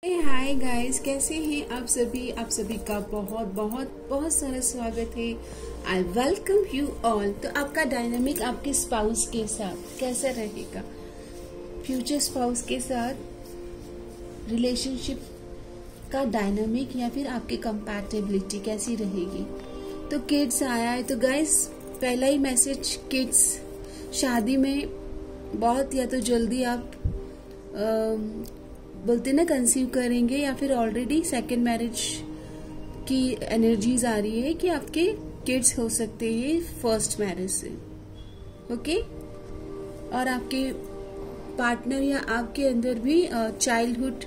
Hi guys, कैसे हैं आप सभी का बहुत बहुत बहुत सारा स्वागत है। I welcome you all. तो आपका डायनामिक आपके स्पाउस के साथ कैसा रहेगा, फ्यूचर स्पाउस के साथ रिलेशनशिप का डायनामिक या फिर आपकी कंपैटिबिलिटी कैसी रहेगी। तो किड्स आया है, तो गाइस पहला ही मैसेज, किड्स शादी में बहुत या तो जल्दी आप बोलते ना कंसीव करेंगे या फिर ऑलरेडी सेकेंड मैरिज की एनर्जीज आ रही है कि आपके किड्स हो सकते हैं फर्स्ट मैरिज से। ओके, और आपके पार्टनर या आपके अंदर भी चाइल्डहुड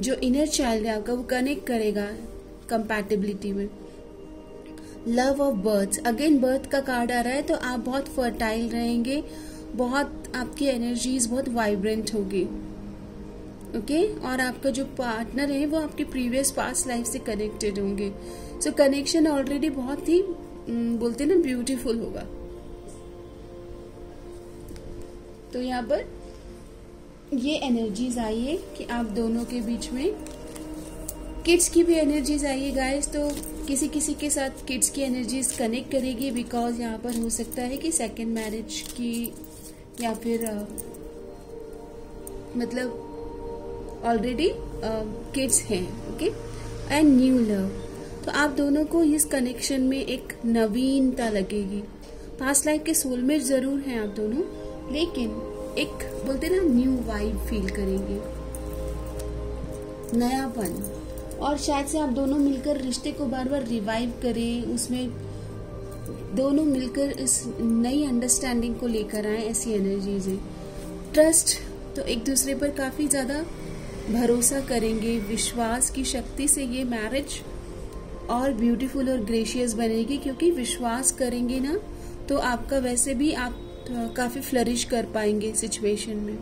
जो इनर चाइल्ड है आपका वो कनेक्ट करेगा कंपैटिबिलिटी में। Love of birth, again birth का कार्ड आ रहा है, तो आप बहुत फर्टाइल रहेंगे, बहुत आपकी एनर्जीज बहुत वाइब्रेंट होगी। ओके, और आपका जो पार्टनर है वो आपके प्रीवियस पास्ट लाइफ से कनेक्टेड होंगे। सो कनेक्शन ऑलरेडी बहुत ही बोलते ना ब्यूटीफुल होगा। तो यहाँ पर ये एनर्जीज आई है कि आप दोनों के बीच में किड्स की भी एनर्जीज आई है गाइस। तो किसी किसी के साथ किड्स की एनर्जीज कनेक्ट करेगी, बिकॉज यहाँ पर हो सकता है कि सेकेंड मैरिज की या फिर मतलब ऑलरेडी किड्स हैं। ओके, एंड न्यू लव, तो आप दोनों को इस कनेक्शन में एक नवीनता लगेगी। पास्ट लाइफ के सोलमेट जरूर हैं आप दोनों, लेकिन एक बोलते ना न्यू वाइब फील करेंगे, नयापन। और शायद से आप दोनों मिलकर रिश्ते को बार बार रिवाइव करें, उसमें दोनों मिलकर इस नई अंडरस्टैंडिंग को लेकर आए, ऐसी एनर्जीज है। ट्रस्ट, तो एक दूसरे पर काफी ज्यादा भरोसा करेंगे, विश्वास की शक्ति से ये मैरिज और ब्यूटीफुल और ग्रेशियस बनेगी, क्योंकि विश्वास करेंगे ना तो आपका वैसे भी आप काफी फ्लरिश कर पाएंगे सिचुएशन में।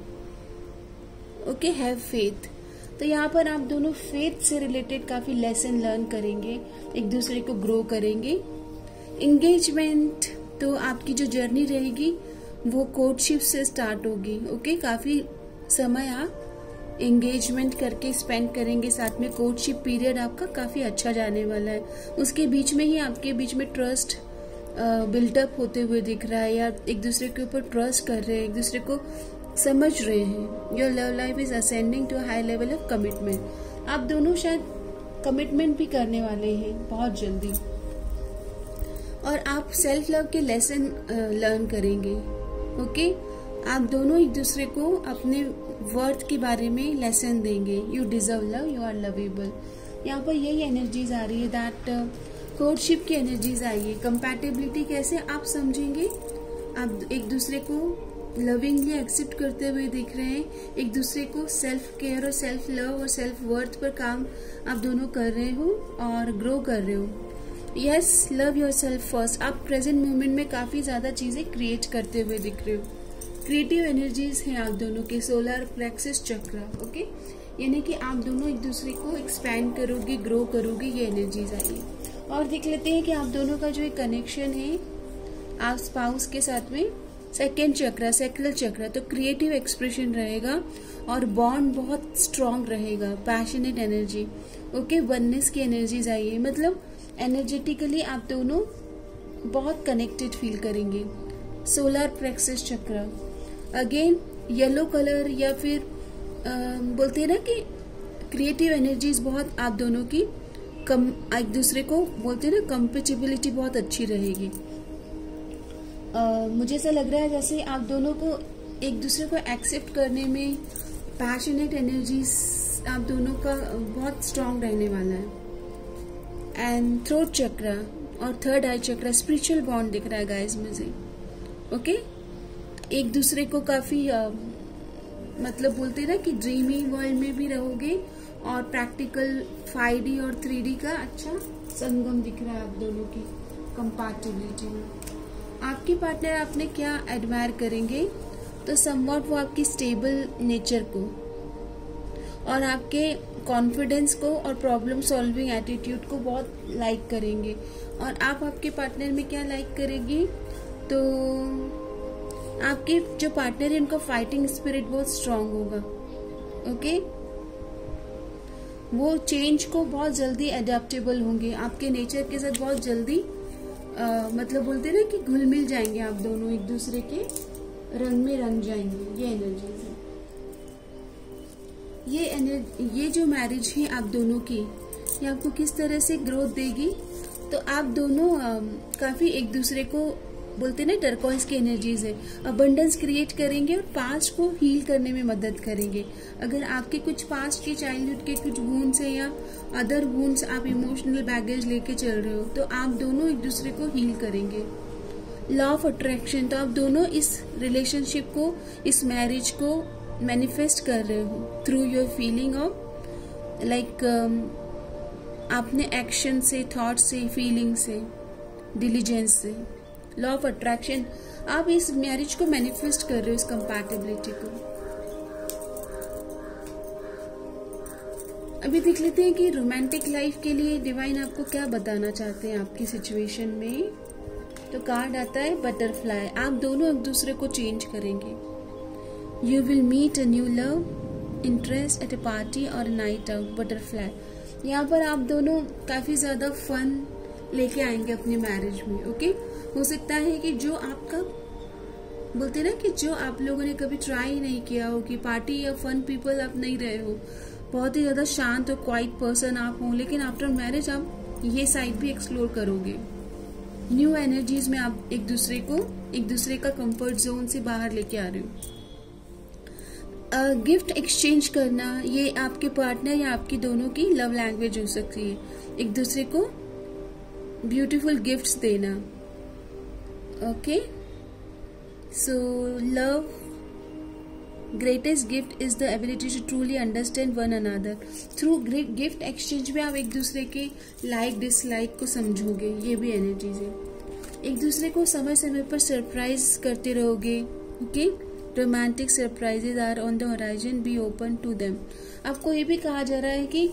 ओके, हैव फेथ, तो यहाँ पर आप दोनों फेथ से रिलेटेड काफी लेसन लर्न करेंगे, एक दूसरे को ग्रो करेंगे। एंगेजमेंट, तो आपकी जो जर्नी रहेगी वो कोर्टशिप से स्टार्ट होगी। ओके, काफी समय आप एंगेजमेंट करके स्पेंड करेंगे साथ में। कोर्टशिप पीरियड आपका काफी अच्छा जाने वाला है। उसके बीच में ही आपके बीच में ट्रस्ट बिल्टअप होते हुए दिख रहा है, या एक दूसरे के ऊपर ट्रस्ट कर रहे हैं, एक दूसरे को समझ रहे हैं। Your love life is ascending to high level of commitment. आप दोनों शायद कमिटमेंट भी करने वाले हैं बहुत जल्दी, और आप सेल्फ लव के लेसन लर्न करेंगे। ओके, आप दोनों एक दूसरे को अपने वर्थ के बारे में लेसन देंगे। You deserve love, you are lovable. यहाँ पर यही एनर्जीज आ रही है, दैट कोर्टशिप की एनर्जीज आई है। कंपैटिबिलिटी कैसे आप समझेंगे, आप एक दूसरे को लविंगली एक्सेप्ट करते हुए दिख रहे हैं, एक दूसरे को सेल्फ केयर और सेल्फ लव और सेल्फ वर्थ पर काम आप दोनों कर रहे हो और ग्रो कर रहे हो। Yes, love your self first. आप प्रेजेंट मोमेंट में काफी ज्यादा चीजें क्रिएट करते हुए दिख रहे हो। क्रिएटिव एनर्जीज हैं आप दोनों के, सोलर प्लेक्सस चक्र। ओके, यानी कि आप दोनों एक दूसरे को एक्सपैंड करोगे, ग्रो करोगे, ये एनर्जीज आई है। और देख लेते हैं कि आप दोनों का जो एक कनेक्शन है आप स्पाउस के साथ में, सेकेंड चक्र, सेक्युलर चक्र, तो क्रिएटिव एक्सप्रेशन रहेगा और बॉन्ड बहुत स्ट्रांग रहेगा, पैशनेट एनर्जी। ओके, वननेस की एनर्जीज आई है, मतलब एनर्जेटिकली आप दोनों बहुत कनेक्टेड फील करेंगे। सोलर प्लेक्सस चक्र, अगेन येलो कलर, या फिर बोलते हैं ना कि क्रिएटिव एनर्जीज बहुत आप दोनों की एक दूसरे को बोलते हैं ना कंपेटिबिलिटी बहुत अच्छी रहेगी। मुझे ऐसा लग रहा है जैसे आप दोनों को एक दूसरे को एक्सेप्ट करने में पैशनेट एनर्जीज आप दोनों का बहुत स्ट्रांग रहने वाला है। एंड थ्रोट चक्र और थर्ड आई चक्र, स्पिरिचुअल बॉन्ड दिख रहा है गाइस मुझे। ओके, एक दूसरे को काफी मतलब बोलते हैं ना कि ड्रीमी वर्ल्ड में भी रहोगे, और प्रैक्टिकल 5D और 3D का अच्छा संगम दिख रहा है आप दोनों की कंपैटिबिलिटी में। आपके पार्टनर आपने क्या एडमायर करेंगे, तो समवॉट वो आपकी स्टेबल नेचर को और आपके कॉन्फिडेंस को और प्रॉब्लम सॉल्विंग एटीट्यूड को बहुत लाइक करेंगे। और आप आपके पार्टनर में क्या लाइक करेंगे, तो आपके जो पार्टनर है उनका फाइटिंग स्पिरिट बहुत स्ट्रांग होगा। ओके। वो चेंज को बहुत जल्दी अडेप्टेबल होंगे, आपके नेचर के साथ बहुत जल्दी मतलब बोलते हैं ना कि घुल मिल जाएंगे आप दोनों, एक दूसरे के रंग में रंग जाएंगे। ये एनर्जी है। ये जो मैरिज है आप दोनों की, ये आपको किस तरह से ग्रोथ देगी, तो आप दोनों काफी एक दूसरे को बोलते ना टर्कोइज की एनर्जीज है, अबंडेंस क्रिएट करेंगे और पास्ट को हील करने में मदद करेंगे। अगर आपके कुछ पास्ट के चाइल्डहुड के कुछ वुंड्स है या अदर वुंड्स, आप इमोशनल बैगेज लेके चल रहे हो, तो आप दोनों एक दूसरे को हील करेंगे। लॉ ऑफ अट्रैक्शन, तो आप दोनों इस रिलेशनशिप को, इस मैरिज को मैनिफेस्ट कर रहे हो through your feeling of like आपने एक्शन से, थॉट से, फीलिंग से, डिलीजेंस से। लॉ ऑफ अट्रैक्शन, आप इस मैरिज को मैनिफेस्ट कर रहे हो, इस कंपैटिबिलिटी को। अभी देख लेते हैं कि रोमांटिक लाइफ के लिए डिवाइन आपको क्या बताना चाहते हैं आपकी सिचुएशन में। तो कार्ड आता है बटरफ्लाई, आप दोनों एक दूसरे को चेंज करेंगे। You will meet a new love interest at a party और नाइट आउट। बटरफ्लाई, यहाँ पर आप दोनों काफी ज्यादा फन लेके आएंगे अपनी मैरिज में। ओके, हो सकता है कि जो आपका बोलते ना कि जो आप लोगों ने कभी ट्राई नहीं किया हो, कि पार्टी या फन पीपल आप नहीं रहे हो, बहुत ही ज्यादा शांत और क्वाइट पर्सन आप हो, लेकिन आफ्टर मैरिज आप ये साइड भी एक्सप्लोर करोगे। न्यू एनर्जीज में आप एक दूसरे का कंफर्ट जोन से बाहर लेके आ रहे हो। गिफ्ट एक्सचेंज करना, ये आपके पार्टनर या आपकी दोनों की लव लैंग्वेज हो सकती है। एक दूसरे को ब्यूटीफुल गिफ्ट्स देना। Okay, so love greatest gift is the ability to truly understand one another. Through gift exchange में आप एक दूसरे के लाइक डिसलाइक को समझोगे। ये भी एनर्जीज है। एक दूसरे को समय समय पर सरप्राइज करते रहोगे। Okay, romantic surprises are on the horizon, be open to them. आपको ये भी कहा जा रहा है कि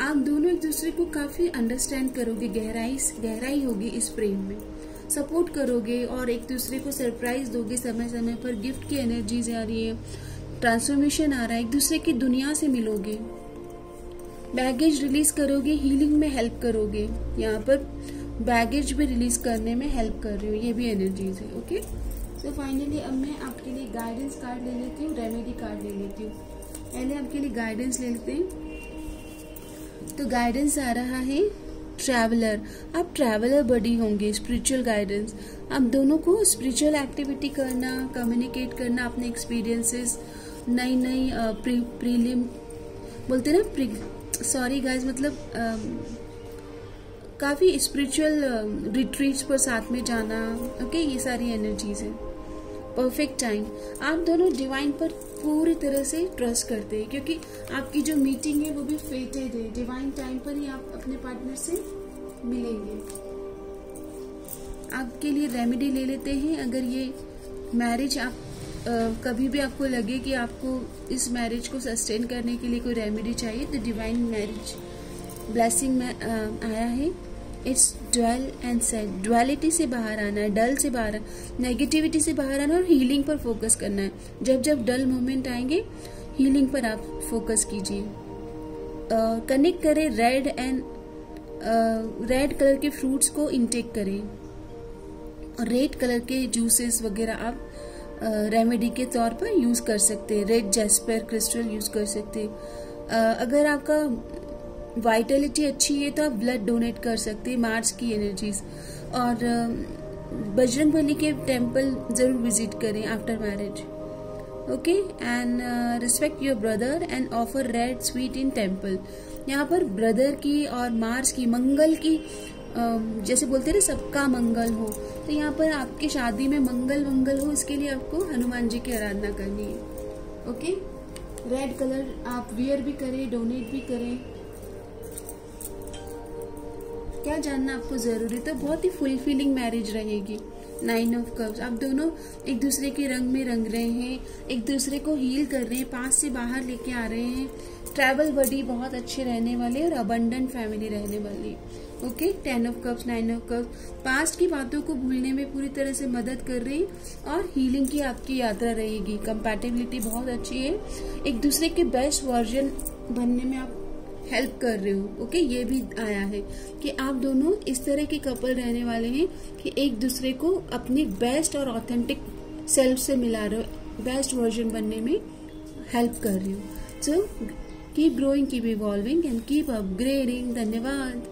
आप दोनों एक दूसरे को काफी अंडरस्टैंड करोगे, गहराई होगी इस प्रेम में, सपोर्ट करोगे और एक दूसरे को सरप्राइज दोगे समय समय पर। गिफ्ट की एनर्जीज आ रही है, ट्रांसफॉर्मेशन आ रहा है, एक दूसरे की दुनिया से मिलोगे, बैगेज रिलीज करोगे, हीलिंग में हेल्प करोगे। यहाँ पर बैगेज भी रिलीज करने में हेल्प कर रही हो, ये भी एनर्जीज है। ओके, तो फाइनली अब मैं आपके लिए गाइडेंस कार्ड ले लेती हूँ, रेमेडी कार्ड ले लेती हूँ। पहले आपके लिए गाइडेंस ले लेते हैं। तो गाइडेंस आ रहा है ट्रैवलर, आप ट्रैवलर बडी होंगे। स्पिरिचुअल गाइडेंस, आप दोनों को स्पिरिचुअल एक्टिविटी करना, कम्युनिकेट करना, अपने एक्सपीरियंसेस, नई प्रीलिम बोलते ना, सॉरी गाइज, मतलब काफी स्पिरिचुअल रिट्रीट्स पर साथ में जाना। ओके, ये सारी एनर्जीज है। परफेक्ट टाइम, आप दोनों डिवाइन पर पूरी तरह से ट्रस्ट करते हैं, क्योंकि आपकी जो मीटिंग है वो भी फेटेड है। डिवाइन टाइम पर ही आप अपने पार्टनर से मिलेंगे। आपके लिए रेमेडी ले लेते हैं। अगर ये मैरिज आप कभी भी आपको लगे कि आपको इस मैरिज को सस्टेन करने के लिए कोई रेमेडी चाहिए, तो डिवाइन मैरिज ब्लेसिंग में आया है। It's dual and set, duality से बाहर आना है, डल से बाहर, नेगेटिविटी से बाहर आना और हीलिंग पर फोकस करना है। जब जब डल मोमेंट आएंगे, हीलिंग पर आप फोकस कीजिए। कनेक्ट करें रेड कलर के फ्रूट्स को इंटेक करें, और रेड कलर के जूसेस वगैरह आप रेमेडी के तौर पर यूज कर सकते हैं। रेड जैस्पर क्रिस्टल यूज कर सकते हैं। अगर आपका वाइटलिटी अच्छी है तो आप ब्लड डोनेट कर सकते हैं, मार्च की एनर्जीज। और बजरंगबली के टेम्पल जरूर विजिट करें after marriage. Okay, and respect your brother and offer red sweet in temple. यहाँ पर ब्रदर की और मार्च की, मंगल की, जैसे बोलते हैं ना सबका मंगल हो, तो यहाँ पर आपकी शादी में मंगल हो, इसके लिए आपको हनुमान जी की आराधना करनी है। ओके, रेड कलर आप वियर भी करें, डोनेट भी करें। क्या जानना आपको जरूरी, तो बहुत ही फुलफिलिंग मैरिज रहेगी। 9 ऑफ कप्स, आप दोनों एक दूसरे के रंग में रंग रहे हैं, एक दूसरे को हील कर रहे हैं, पास से बाहर लेके आ रहे हैं, ट्रैवल बडी बहुत अच्छे रहने वाले और अबंडेंट फैमिली रहने वाली। Okay, 10 of cups, 9 of cups past की बातों को भूलने में पूरी तरह से मदद कर रही और हीलिंग की आपकी यात्रा रहेगी। कंपैटिबिलिटी बहुत अच्छी है, एक दूसरे के बेस्ट वर्जन बनने में आप हेल्प कर रहे हो। ओके, ये भी आया है कि आप दोनों इस तरह के कपल रहने वाले हैं कि एक दूसरे को अपनी बेस्ट और ऑथेंटिक सेल्फ से मिला रहे हो, बेस्ट वर्जन बनने में हेल्प कर रहे हो। So keep growing, keep evolving and keep upgrading. धन्यवाद।